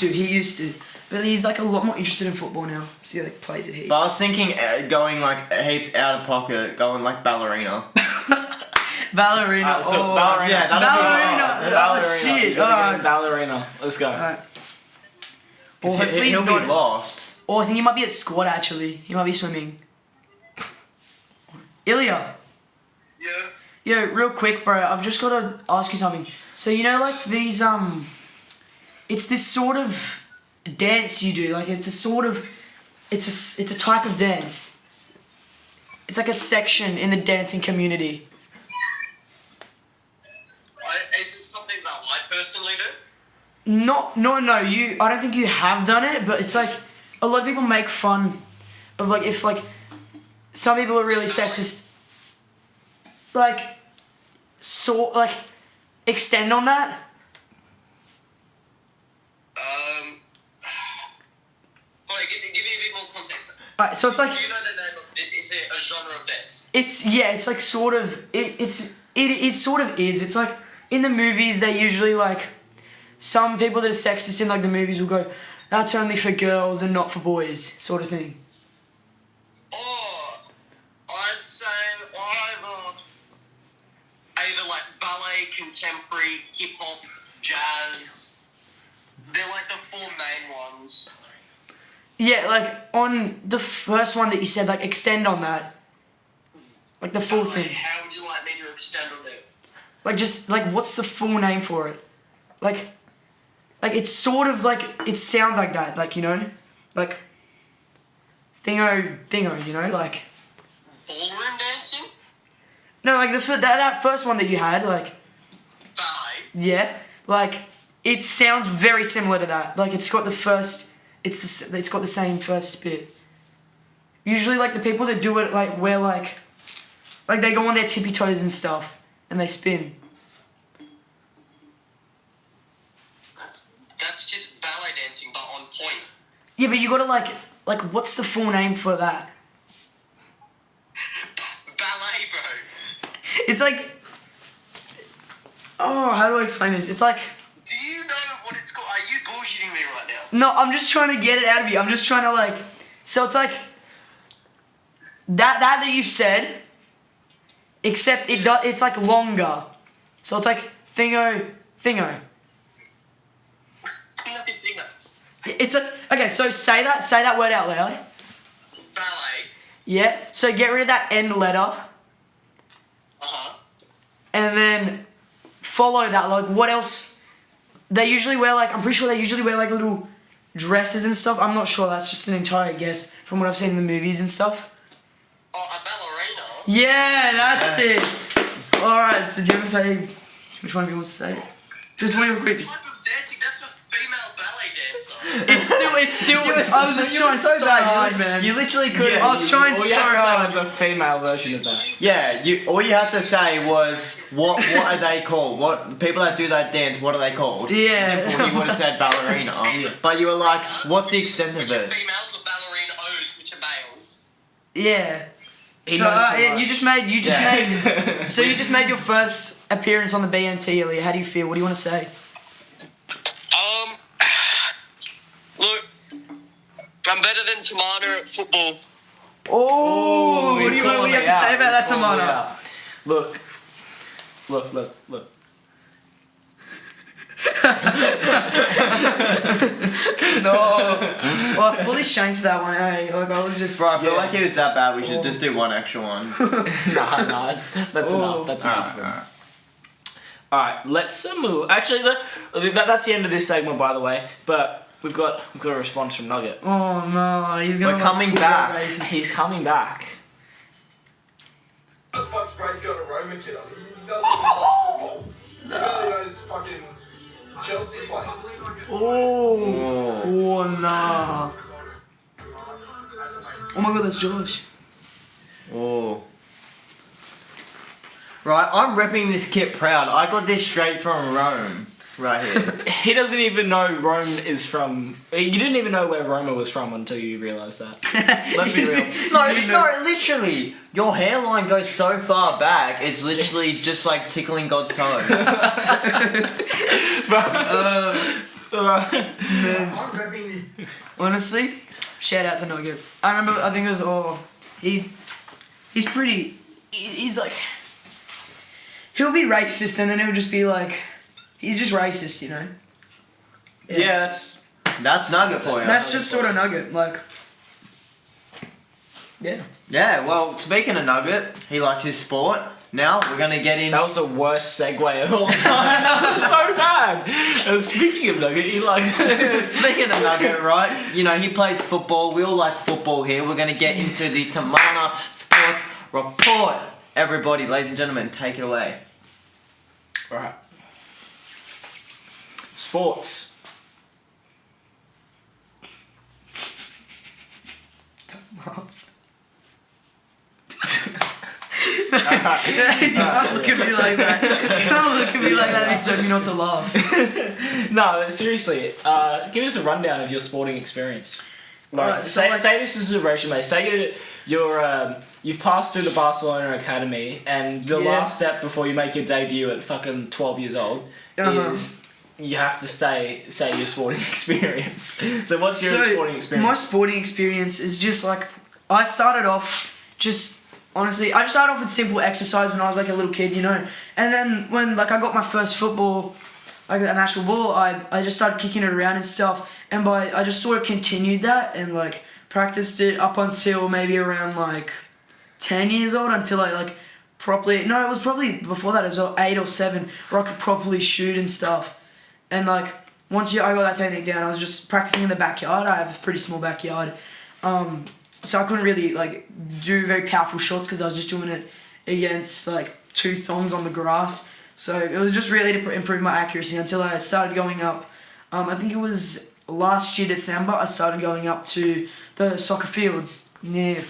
to, but he's like a lot more interested in football now, so he like plays it heaps. But I was thinking going like heaps out of pocket, going like ballerina. Ballerina. So ballerina. Yeah, that'll be Ballerina. Shit. Alright. Ballerina. Let's go. Alright. He'll Or hopefully he's be not. lost. Or I think he might be at squad actually. He might be swimming. Ilya. Yeah. Yo, real quick, bro. I've just got to ask you something. So you know, like these it's this sort of dance you do. Like it's a type of dance. It's like a section in the dancing community. Is it something that I personally do? No. I don't think you have done it, but it's like a lot of people make fun of like if like some people are really sexist. Like, extend on that. Alright, give me a bit more context. Alright, so it's like Do you know the name of is it a genre of dance? it's like sort of it sort of is. It's like in the movies they usually like some people that are sexist in like the movies will go, that's only for girls and not for boys, sort of thing. Oh, I'd say either like ballet, contemporary, hip hop, jazz. They're like the four main ones. Yeah, like on the first one that you said, like extend on that. Like the full thing. How would you like me to extend on it? Like just like what's the full name for it? Like it's sort of like it sounds like that, like you know? Like thingo, you know, like Ballroom dancing? no, like that first one that you had, like Ballet? yeah, like it sounds very similar to that. Like it's got the same first bit. Usually, like the people that do it, like wear like they go on their tippy toes and stuff, and they spin. That's just ballet dancing, but on point. Yeah, but you gotta like what's the full name for that? Ballet, bro. It's like, oh, how do I explain this? It's like, Do you know what it's called? Are you bullshitting me right now? no, I'm just trying to get it out of you. I'm just trying to like, so it's like that you've said, except it's like longer. So it's like thingo. Finger. It's a okay. So say that word out loud. Ballet. Yeah. So get rid of that end letter, Uh-huh. and then follow that. Like what else? They usually wear like I'm pretty sure they usually wear like little dresses and stuff. I'm not sure. That's just an entire guess from what I've seen in the movies and stuff. Oh, a ballerina. Yeah, that's it. All right. So do you want to say which one of you wants to say it? Just one real quick. What type of dancing? That's a female ballet dancer. it's still. You were I was just you were trying so bad. hard, man. You literally couldn't. I was trying All so you had to say hard. was a female version of that. Yeah, all you had to say was what are they called? What people that do that dance? What are they called? Yeah. Simple. You would have said ballerina, but you were like, what's the extent of Which are it? females or ballerina-os, which are males? Yeah. He So knows too yeah, much. you just made. So you just made your first appearance on the BNT, Elliot. How do you feel? What do you want to say? Look, I'm better than Tahmana at football. Oh, what do you have to say about that, Tahmana? Look. No. Well, I fully shanked that one, eh? Like, I was just. Bro, I feel like it was that bad. We should just do one extra one. Nah, that's Oh. enough. That's enough. Alright, let's move. Actually, that's the end of this segment, by the way. But we've got a response from Nugget. Oh no, he's gonna. We're coming back. He's coming back. The fuck's Bray's got a Roma kid on? He doesn't know football. He barely knows fucking Chelsea players. Oh no. Oh my god, that's Josh. Oh. Right, I'm repping this kit proud. I got this straight from Rome. Right here. He doesn't even know Rome is from. You didn't even know where Roma was from until you realised that. Let's be real. No, literally. Your hairline goes so far back, it's literally just like tickling God's toes. Man. I'm repping this. Honestly, shout out to Nugget. I remember, I think it was, he's pretty, he's like, he'll be racist and then he'll just be like, he's just racist, you know? Yeah, That's Nugget for you. That's just sort of Nugget, like, yeah. Yeah, well, speaking of Nugget, he likes his sport. Now we're gonna get in. that was the worst segue of all time. That was so bad. And speaking of Nugget, he like. Speaking of Nugget, right? You know, he plays football. We all like football here. We're going to get into the Tahmana Sports Report. Everybody, ladies and gentlemen, take it away. Alright. Sports. You can't look at me like that. You can't look at me like that and expect me not to laugh. No, seriously. Give us a rundown of your sporting experience. Like, Alright, so say this is a resume. Say you've passed through the Barcelona Academy, and the Yeah. last step before you make your debut at fucking 12 years old is you have to say your sporting experience. So what's your sporting experience? My sporting experience is just like, I started off just, honestly, I just started off with simple exercise when I was like a little kid, you know. And then when like I got my first football, like an actual ball, I just started kicking it around and stuff. And I just sort of continued that and like practiced it up until maybe around like 10 years old, until I like properly, no, it was probably before that as well, 8 or 7, where I could properly shoot and stuff. And like once I got that technique down, I was just practicing in the backyard. I have a pretty small backyard. So I couldn't really like do very powerful shots because I was just doing it against like 2 thongs on the grass. So it was just really to improve my accuracy until I started going up. I think it was last year December I started going up to the soccer fields near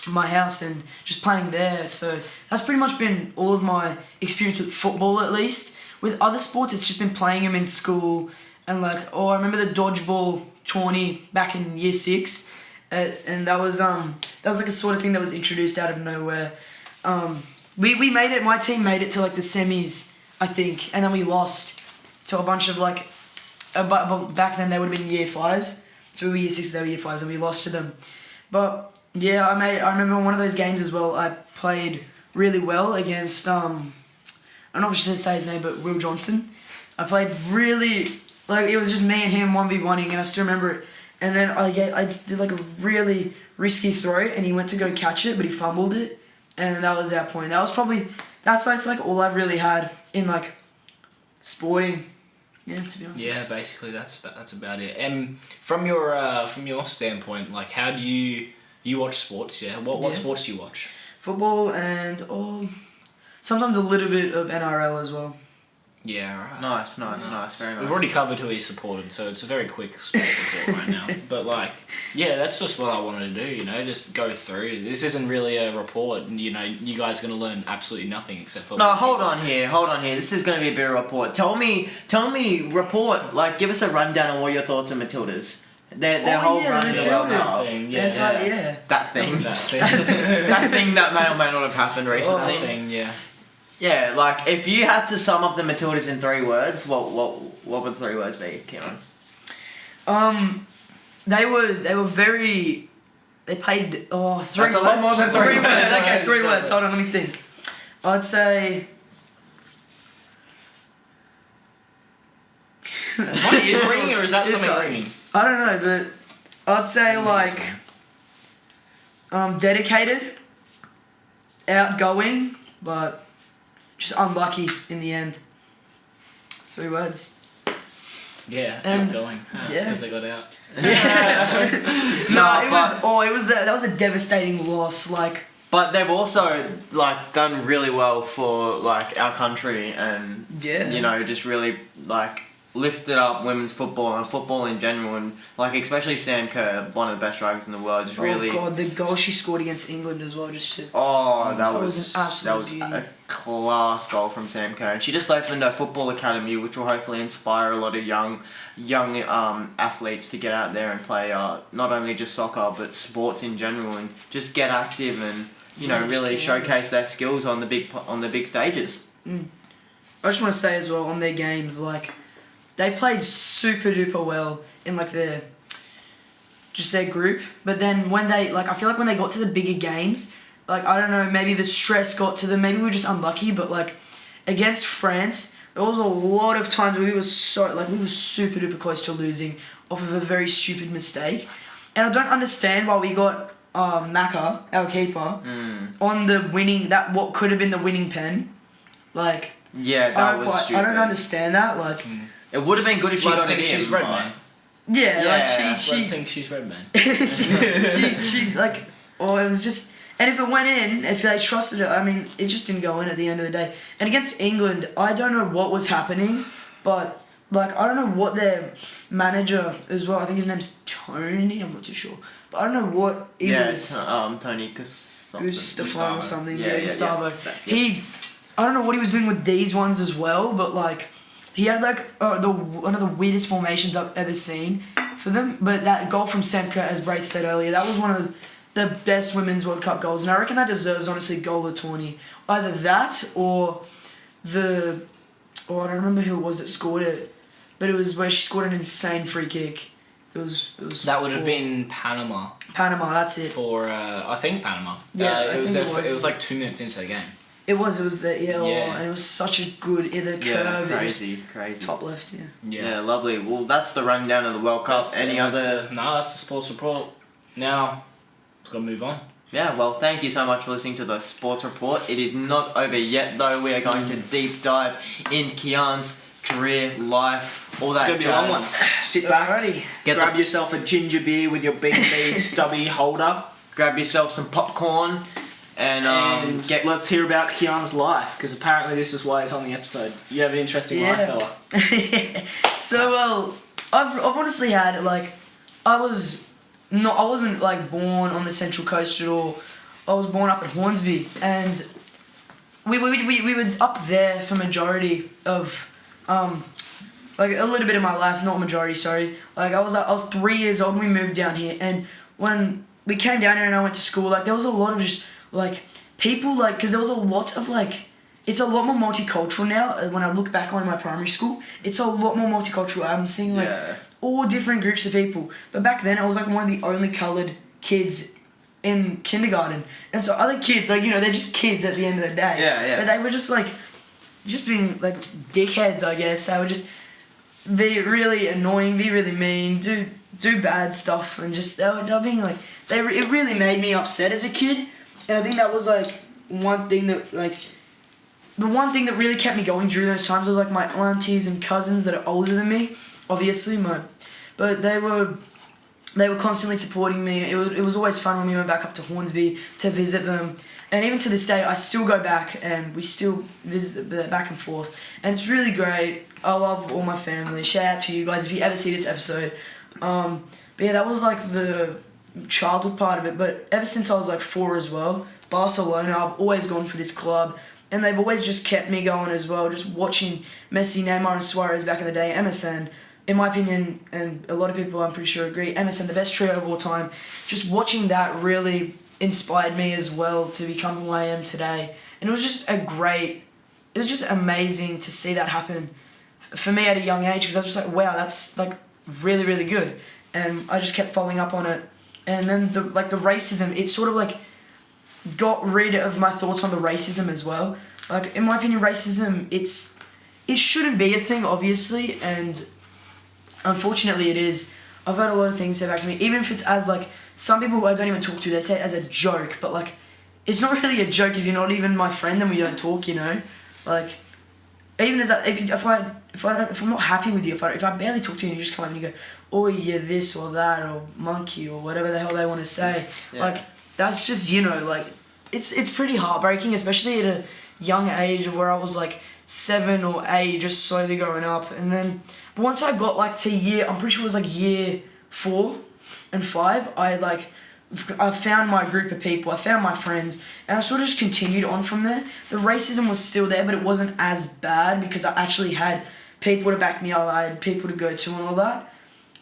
my house and just playing there. So that's pretty much been all of my experience with football, at least. With other sports, it's just been playing them in school and like, I remember the dodgeball tourney back in year 6. And that was like a sort of thing that was introduced out of nowhere. We made it. My team made it to like the semis, I think, and then we lost to a bunch of like. But back then they would have been year 5s, so we were year 6s, they were year 5s, and we lost to them. But yeah, I remember one of those games as well. I played really well against I don't know if I should say his name, but Will Johnson. I played really like it was just me and him 1v1ing, and I still remember it. And then I just did like a really risky throw, and he went to go catch it, but he fumbled it, and that was our point. That's like all I've really had in like sporting. Yeah, to be honest. Yeah, basically that's about it. And from your standpoint, like how do you watch sports? Yeah, what sports do you watch? Football and sometimes a little bit of NRL as well. Yeah, right. Nice, very nice. We've already covered who he supported, so it's a very quick sports report right now. But like, yeah, that's just what I wanted to do. You know, just go through. This isn't really a report, and you know, you guys are gonna learn absolutely nothing except for. No, hold on here. This is going to be a bit of a report. Tell me, report. Like, give us a rundown on what your thoughts on Matildas. Their whole run to the World Cup. Yeah. That thing. That thing. That thing that may or may not have happened recently. That thing, yeah. Yeah, like if you had to sum up the Matildas in 3 words, what would the 3 words be, Kian? They were very. They played 3 That's words. a lot more than 3 3 words. words. Okay, 3 words. Hold on, let me think. I'd say. What is reading, or is that something reading? I don't know, but I'd say like dedicated, outgoing, but just unlucky in the end. 3 words. Yeah, And- outgoing. yeah. Because they got out. It was that was a devastating loss. Like, But they've also like done really well for like our country and Yeah. you know just really like lifted up women's football and football in general and like especially Sam Kerr, one of the best strikers in the world, just really. oh god, the goal she scored against England as well, just to. Oh, that That was was an absolute beauty. a class goal from Sam Kerr. And she just opened a football academy, which will hopefully inspire a lot of young athletes to get out there and play not only just soccer but sports in general and just get active and you know Yeah, really just- showcase their skills on the big stages. I just want to say as well on their games, like, they played super duper well in like their group, but then when they I feel like when they got to the bigger games, like I don't know, maybe the stress got to them, maybe we were just unlucky, but like against France, there was a lot of times where we were super duper close to losing off of a very stupid mistake, and I don't understand why we got Maka, our keeper, on the winning what could have been the winning pen, like. Yeah, that was stupid. I don't understand that. Like, It would have been good if she Blood got it thinks in. she's red, but- man. yeah, Yeah, like Blood thinks she's red, man. she like, oh, it was just, and if it went in, if they trusted it, I mean, it just didn't go in at the end of the day. And against England, I don't know what was happening, but like, I don't know what their manager as well. I think his name's Tony. I'm not too sure, but I don't know what he was. Tony Gustavo or something. Yeah, Gustavo. yeah. I don't know what he was doing with these ones as well, but like, he had like one of the weirdest formations I've ever seen for them. But that goal from Sam Kerr, as Braith said earlier, that was one of the best Women's World Cup goals, and I reckon that deserves honestly goal of the tourney. Either that or I don't remember who it was that scored it, but it was where she scored an insane free kick. It was. That would have been Panama. Panama. That's it. For I think Panama. Yeah, I it was. think It was like 2 minutes into the game. It was the Yeah. and it was such a good the curve. crazy. Top left, yeah. Yeah, lovely. Well, that's the rundown of the World Cup. Any other? No, that's the sports report. Now, let's go move on. Yeah, well, thank you so much for listening to the sports report. It is not over yet, though. We are going to deep dive in Kian's career, life, all that. It's gonna be a long one. Sit back, grab the- yourself a ginger beer with your BNT stubby holder, Grab yourself some popcorn, and let's hear about Kian's life, because apparently this is why he's on the episode. You have an interesting life, fella. So well, I've honestly had like, I wasn't like born on the Central Coast at all. I was born up at Hornsby, and we were up there for majority of like a little bit of my life, not majority, sorry. Like I was 3 years old when we moved down here, and when we came down here and I went to school, like there was a lot of just like people, like, because there was a lot of like, it's a lot more multicultural now. When I look back on my primary school, it's a lot more multicultural. I'm seeing like all different groups of people. But back then I was like one of the only coloured kids in kindergarten, and so other kids, like, you know, they're just kids at the end of the day. Yeah. But they were just like, just being like dickheads, I guess. They would just be really annoying, be really mean, do bad stuff, and just they were being like, it really made me upset as a kid. And I think that was like one thing that like, the one thing that really kept me going during those times was like my aunties and cousins that are older than me, obviously, but they were they were constantly supporting me. It was always fun when we went back up to Hornsby to visit them. And even to this day, I still go back and we still visit back and forth. And it's really great. I love all my family. Shout out to you guys if you ever see this episode. But yeah, that was like the childhood part of it. But ever since I was like 4 as well, Barcelona, I've always gone for this club. And they've always just kept me going as well. Just watching Messi, Neymar and Suarez back in the day. MSN, in my opinion, and a lot of people I'm pretty sure agree, MSN, the best trio of all time. Just watching that really inspired me as well to become who I am today. And it was just amazing to see that happen for me at a young age, because I was just like, wow, that's like really, really good. And I just kept following up on it. And then the racism, it sort of like got rid of my thoughts on the racism as well. Like, in my opinion, racism, it shouldn't be a thing, obviously, and unfortunately it is. I've heard a lot of things said back to me, even if it's as like, some people who I don't even talk to, they say it as a joke, but like, it's not really a joke if you're not even my friend and we don't talk, you know? Like, even as that, if I'm not happy with you, if I barely talk to you and you just come up and you go, oh yeah, this or that, or monkey, or whatever the hell they want to say, like, that's just, you know, like, it's pretty heartbreaking, especially at a young age of where I was like 7 or 8, just slowly growing up. And then, but once I got like to I'm pretty sure it was like year 4 and 5, I found my group of people, I found my friends, and I sort of just continued on from there. The racism was still there, but it wasn't as bad because I actually had people to back me up, I had people to go to and all that.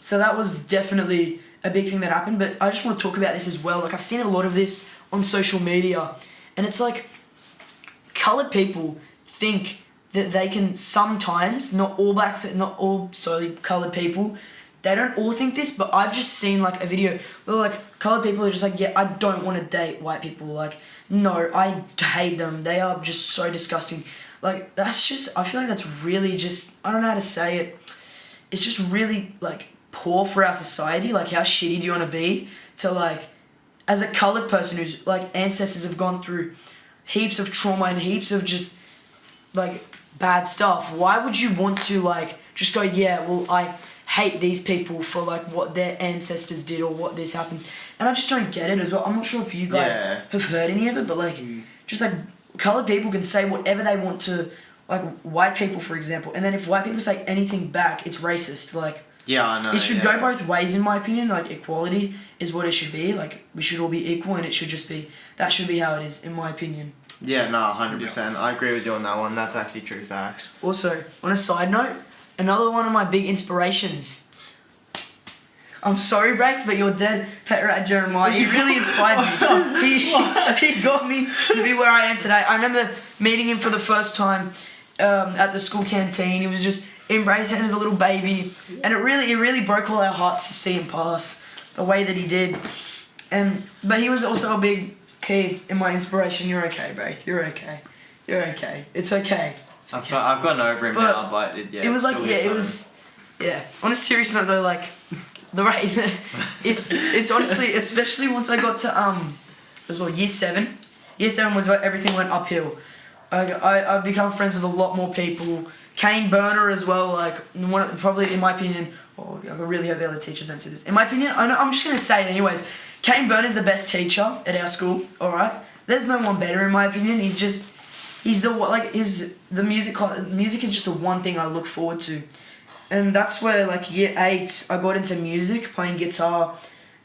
So that was definitely a big thing that happened, but I just want to talk about this as well. Like, I've seen a lot of this on social media, and it's like, coloured people think that they can sometimes, not all solely coloured people, they don't all think this, but I've just seen like a video where like coloured people are just like, yeah, I don't want to date white people. Like, no, I hate them. They are just so disgusting. Like, that's just, I feel like that's really just, I don't know how to say it. It's just really like poor for our society. Like, how shitty do you want to be to like, as a coloured person whose like ancestors have gone through heaps of trauma and heaps of just like bad stuff, why would you want to like just go, yeah, well, I hate these people for like what their ancestors did or what this happens? And I just don't get it as well. I'm not sure if you guys have heard any of it, but like just like coloured people can say whatever they want to like white people, for example, and then if white people say anything back, it's racist. Like, yeah, I know. It should go both ways, in my opinion. Like, equality is what it should be. Like, we should all be equal, and it should just be, that should be how it is, in my opinion. Yeah, no, 100%. I agree with you on that one. That's actually true facts. Also, on a side note, another one of my big inspirations. I'm sorry, Braith, but your dead pet rat Jeremiah, he really inspired me. He got me to be where I am today. I remember meeting him for the first time at the school canteen. He was just embracing it as a little baby, and it really broke all our hearts to see him pass the way that he did. But he was also a big key in my inspiration. You're okay, Braith. You're okay. You're okay. It's okay. It's okay. I've gotten over him now, but it was like, it was, on a serious note though, like, the rate, it's honestly, especially once I got to, it was year 7. Year 7 was where everything went uphill. I've become friends with a lot more people. Kane Burner as well, like, probably in my opinion, I really hope the other teachers don't say this. In my opinion, I'm just going to say it anyways. Kane Burner's the best teacher at our school, alright? There's no one better in my opinion. The music is just the one thing I look forward to. And that's where, like, year 8, I got into music, playing guitar,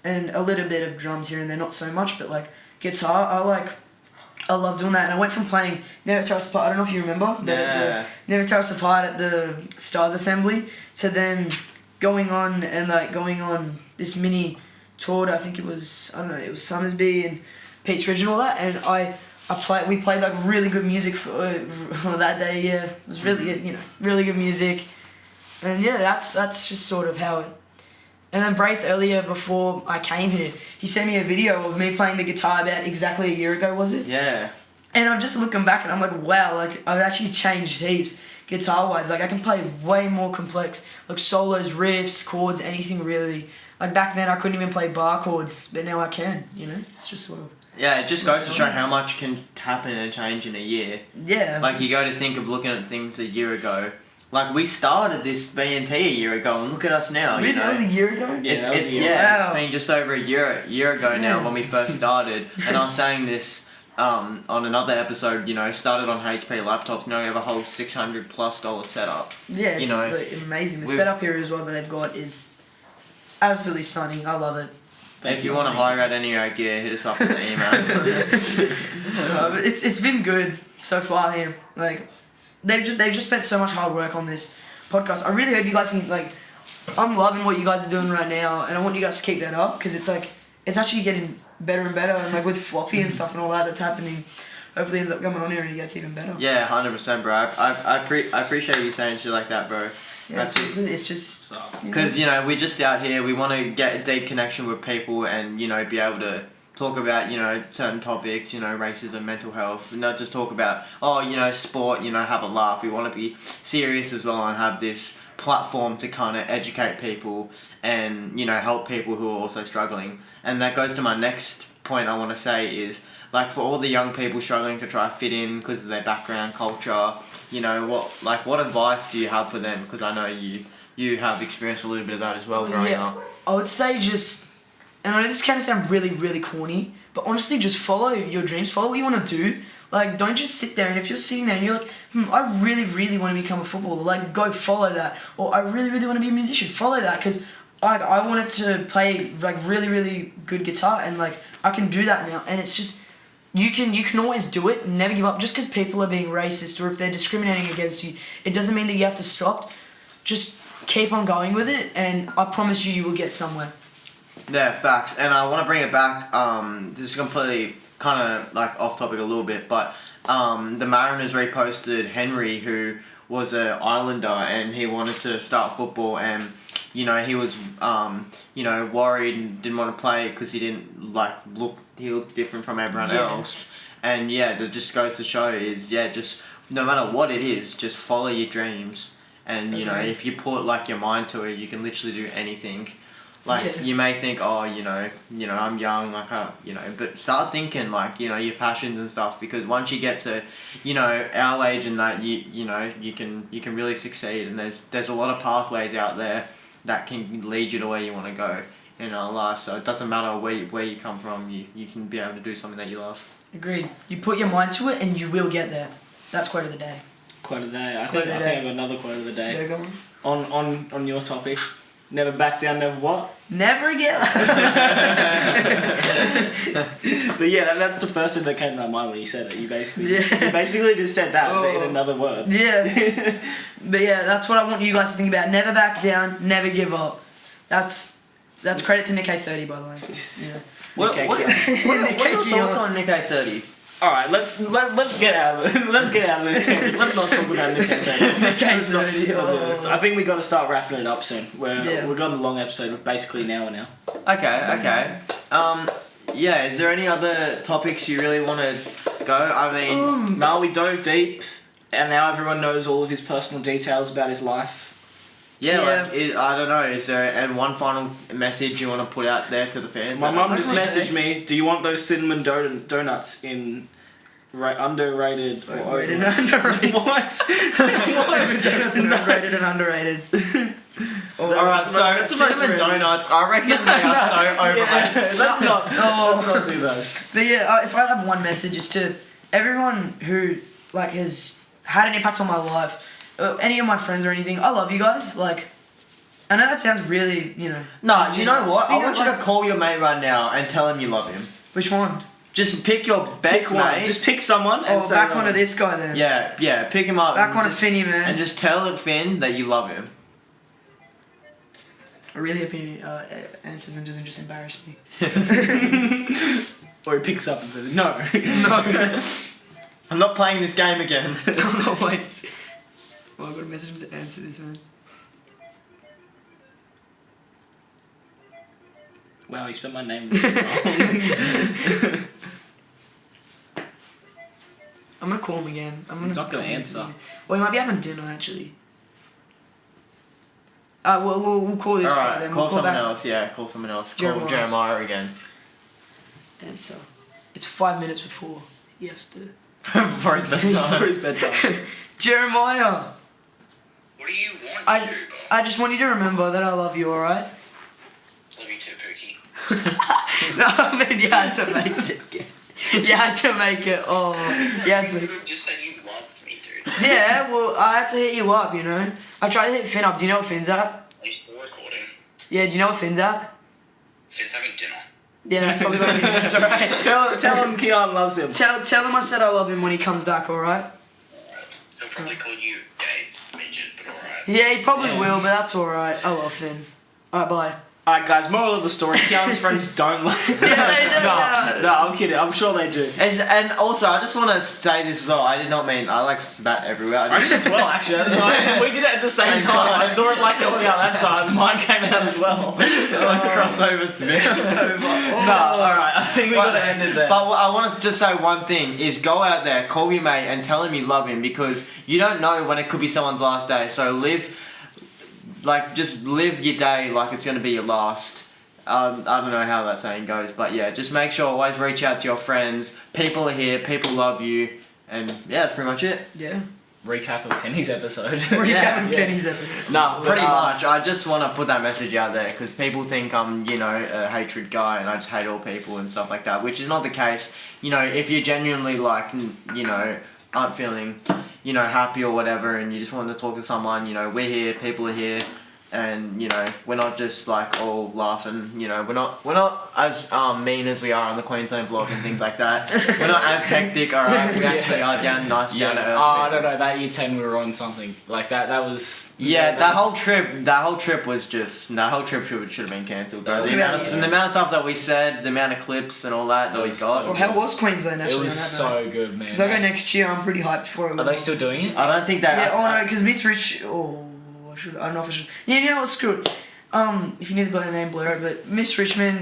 and a little bit of drums here and there, not so much, but, like, guitar, I love doing that. And I went from playing Never Tear Us Apart, I don't know if you remember, the Never Tear Us Apart at the Stars Assembly, to then going on this mini tour. I think it was, I don't know, it was Summersby and Pete's Ridge and all that, and we played like really good music for that day. Yeah, it was really, really good music, and yeah, that's just sort of how it. And then Braith, earlier before I came here, he sent me a video of me playing the guitar about exactly a year ago, was it? Yeah. And I'm just looking back and I'm like, wow, like, I've actually changed heaps guitar-wise. Like, I can play way more complex, like solos, riffs, chords, anything really. Like, back then I couldn't even play bar chords, but now I can, It's just sort of... Yeah, it just goes to show how much can happen and change in a year. Yeah. Like, you go to think of looking at things a year ago, like we started this BNT a year ago, and look at us now. Really? You know? That was a year ago? Yeah, that was a year. Yeah, Wow. it's been just over a year ago now Damn. when we first started, and I was saying this on another episode. You know, started on HP laptops. Now we have a whole $600+ setup. Yeah, it's You know, like, amazing. The we've- setup here as well that they've got is absolutely stunning. I love it. If you want to hire out any of our gear, hit us up in the email. But it's been good so far here. Like they've just spent so much hard work on this podcast. I really hope you guys can like. I'm loving what you guys are doing right now, and I want you guys to keep that up because it's like it's actually getting better and better. And like with floppy and stuff and all that that's happening, hopefully ends up coming on here and it gets even better. Yeah, 100%, bro. I appreciate you saying shit like that, bro. Yeah, it's just So, Because, you know, we're just out here, we want to get a deep connection with people and, you know, be able to talk about, you know, certain topics, you know, racism, mental health, and not just talk about, oh, you know, sport, you know, have a laugh. We want to be serious as well and have this platform to kind of educate people and, you know, help people who are also struggling. And that goes to my next point I want to say is, like, for all the young people struggling to try to fit in because of their background, culture, you know, what advice do you have for them? Because I know you have experienced a little bit of that as well growing up. I would say just, and I know this kind of sound really, really corny, but honestly, just follow your dreams, follow what you want to do. Like, don't just sit there, and if you're sitting there and you're like, I really, really want to become a footballer, like, go follow that. Or I really, really want to be a musician, follow that, because I wanted to play, like, really, really good guitar, and, like, I can do that now, and it's just, you can always do it, never give up. Just because people are being racist or if they're discriminating against you, it doesn't mean that you have to stop. Just keep on going with it, and I promise you will get somewhere. Yeah, facts. And I want to bring it back. This is completely kind of like off topic a little bit, but the Mariners reposted Henry, who was an Islander, and he wanted to start football, and you know he was you know worried and didn't want to play because he didn't he looked different from everyone else. And yeah, that just goes to show is just no matter what it is, just follow your dreams. And you know, if you put like your mind to it, you can literally do anything. Like you may think, oh, you know, I'm young, I can't, you know, but start thinking like, you know, your passions and stuff, because once you get to, you know, our age and that, you know, you can really succeed, and there's a lot of pathways out there that can lead you to where you want to go in our life. So it doesn't matter where you come from, you can be able to do something that you love. Agreed. You put your mind to it and you will get there. That's quote of the day. quote of the day. I think I've got another quote of the day. Yeah, go on. On your topic. Never back down, never what? Never again. But yeah, that's the first thing that came to my mind when you said it. You basically just said that but in another word. Yeah. But yeah, that's what I want you guys to think about. Never back down, never give up. That's credit to Nick A30, by the way. Yeah. What are your thoughts on Nick A30? All right, let's get out of it. Let's get out of this tangent. Let's not talk about Nick A30. Nick A30. I think we got to start wrapping it up soon. We've got a long episode, of basically an hour now. Okay. Yeah, is there any other topics you really want to go? I mean... No, we dove deep, and now everyone knows all of his personal details about his life. Yeah, like, I don't know, is there one final message you want to put out there to the fans? My mum just messaged me, do you want those cinnamon donuts in underrated or Overrated overrated? and underrated. What? Cinnamon donuts and overrated and underrated. Alright, so cinnamon donuts, I reckon they are so overrated. Yeah, let's not do those. But yeah, if I have one message, it's to everyone who like has had an impact on my life, any of my friends or anything. I love you guys. Like, I know that sounds really, you know. No, you know what? I want you like, to call your mate right now and tell him you love him. Which one? Just pick your best mate. Just pick someone and say back onto this guy then. Yeah, pick him up. Back onto Finny, man. And just tell Finn that you love him. I really hope he answers and doesn't just embarrass me. Or he picks up and says, no. No. I'm not playing this game again. I'm not waiting. Well, I've got to message him to answer this, man. Wow, he spelled my name wrong. I'm gonna call him again. He's not gonna answer. Well, he might be having dinner actually. We'll call this guy Alright, then. call We'll someone back. else. Yeah, call someone else. Jeremiah. Call Jeremiah again. Answer. It's 5 minutes before he has to. For his bedtime. For his bedtime. Jeremiah. What do you want, I Cooper? I just want you to remember that I love you, alright? Love you too, Pookie. No, I mean, you had to make it. You had to make it. Oh, you had to make it. You just said you loved me, dude. Yeah, well, I had to hit you up, you know? I tried to hit Finn up. Do you know what Finn's at? Are you still recording? Yeah, do you know what Finn's at? Finn's having dinner. Yeah, that's probably what I mean. That's alright. Tell him Kian loves him. Tell him I said I love him when he comes back, alright? He'll probably call you gay midget, but alright. Yeah, he probably will, but that's alright. I love Finn. Alright, bye. Alright, guys, moral of the story, Kian's friends don't like Yeah, they do. No, I'm kidding. I'm sure they do. And also, I just want to say this as well. I did not mean I like spat everywhere. I did as well, actually. We did it at the same time. I saw it like going out that side, and mine came out as well. crossover Smith. No, alright, I think we gotta end it there. But I want to just say one thing: is go out there, call your mate, and tell him you love him, because you don't know when it could be someone's last day. So just live your day like it's gonna be your last. I don't know how that saying goes, but yeah, just make sure always reach out to your friends. People are here, people love you, and yeah, that's pretty much it. Yeah. Recap of Kenny's episode. Recap of Kenny's episode. No, Pretty much. I just want to put that message out there because people think I'm, a hatred guy and I just hate all people and stuff like that, which is not the case. If you're genuinely aren't feeling, happy or whatever, and you just want to talk to someone, we're here, people are here, and we're not just all laughing. We're not as mean as we are on the Queensland vlog and things like that. We're not as hectic. All right, we actually are down to earth. Oh no, that year 10 we were on something like that. That was. Yeah, that whole trip was just. That whole trip should have been cancelled, bro. The amount of stuff that we said, the amount of clips and all that we got. Well, how was Queensland actually? It was so good, man. Because I go next year, I'm pretty hyped for it. Are they still doing it? I don't think that. Yeah, no, because Miss Rich. I don't know if I should. Yeah, screw it. If you need to blur the name, blur it. But Miss Richmond,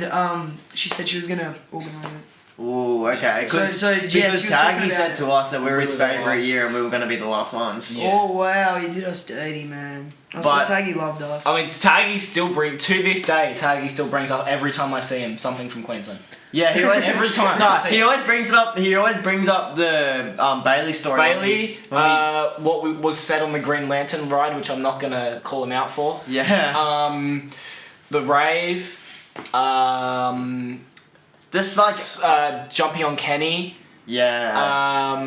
she said she was gonna organise it. Ooh, okay. Because Taggy said to us that we were his favourite year and we were going to be the last ones. Yeah. Oh, wow, he did us dirty, man. I thought Taggy loved us. I mean, Taggy still brings up every time I see him something from Queensland. Yeah, he always every time. No, he always brings it up. He always brings up the Bailey story. Bailey, what was said on the Green Lantern ride, which I'm not gonna call him out for. Yeah. The rave. Just jumping on Kenny. Yeah.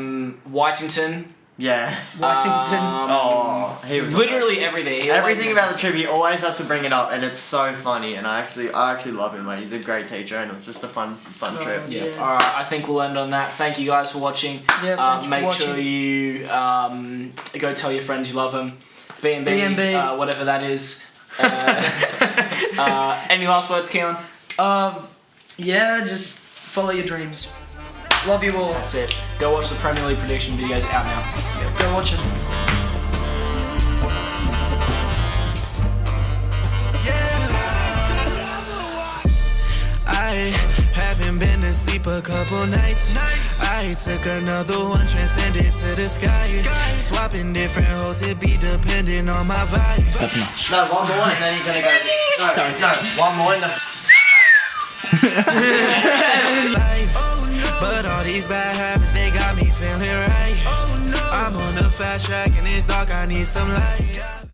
Whitington. Yeah. Whitington. He was literally everything. Everything about the trip, he always has to bring it up, and it's so funny. And I actually love him, mate. He's a great teacher, and it was just a fun trip. Yeah. All right. I think we'll end on that. Thank you guys for watching. Yeah. Make sure you go tell your friends you love them. BNB. Whatever that is. Any last words, Kian? Yeah, just follow your dreams. Love you all. That's it. Go watch the Premier League prediction videos out now. Yeah, go watch them. I haven't been to sleep a couple nights. I took another one, transcended to the sky. Swapping different hoes, it be depending on my vibe. That's enough. No, one more, and then you're gonna go. No, one more, and then. But all these bad habits, they got me feeling right. I'm on the fast track and it's dark, I need some light.